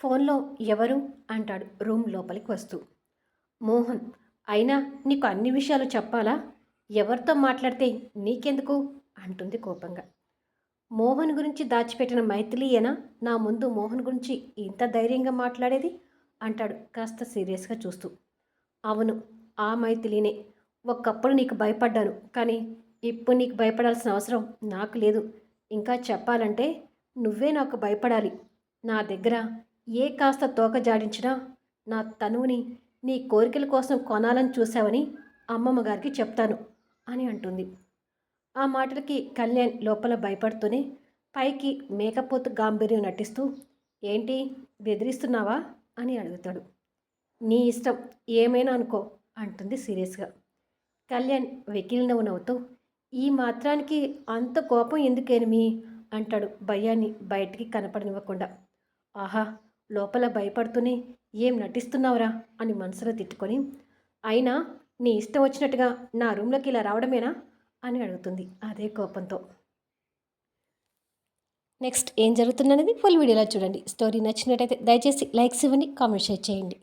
ఫోన్లో ఎవరు అంటాడు రూమ్ లోపలికి వస్తూ. మోహన్. అయినా నీకు అన్ని విషయాలు చెప్పాలా? ఎవరితో మాట్లాడితే నీకెందుకు అంటుంది కోపంగా. మోహన్ గురించి దాచిపెట్టిన మైథిలీయేనా నా ముందు మోహన్ గురించి ఇంత ధైర్యంగా మాట్లాడేది అంటాడు కాస్త సీరియస్గా చూస్తూ. అవును, ఆ మైథిలీనే. ఒకప్పుడు నీకు భయపడ్డాను, కానీ ఇప్పుడు నీకు భయపడాల్సిన అవసరం నాకు లేదు. ఇంకా చెప్పాలంటే నువ్వే నాకు భయపడాలి. నా దగ్గర ఏ కాస్త తోక జాడించినా నా తనువుని నీ కోరికల కోసం కొనాలని చూశావని అమ్మమ్మ గారికి చెప్తాను అని అంటుంది. ఆ మాటలకి కళ్యాణ్ లోపల భయపడుతూనే పైకి మేకపోతు గాంభీర్యం నటిస్తూ, ఏంటి బెదిరిస్తున్నావా అని అడుగుతాడు. నీ ఇష్టం, ఏమైనా అనుకో అంటుంది సీరియస్గా. కళ్యాణ్ వెకిలి నవ్వు నవ్వుతూ, ఈ మాత్రానికి అంత కోపం ఎందుకేనిమి అంటాడు భయాన్ని బయటికి కనపడనివ్వకుండా. ఆహా, లోపల భయపడుతూనే ఏం నటిస్తున్నావురా అని మనసులో తిట్టుకొని, అయినా నీ ఇష్టం వచ్చినట్టుగా నా రూమ్లోకి ఇలా రావడమేనా అని అడుగుతుంది అదే కోపంతో. నెక్స్ట్ ఏం జరుగుతుందనేది ఫుల్ వీడియోలో చూడండి. స్టోరీ నచ్చినట్టయితే దయచేసి లైక్స్ ఇవ్వండి, కామెంట్ షేర్ చేయండి.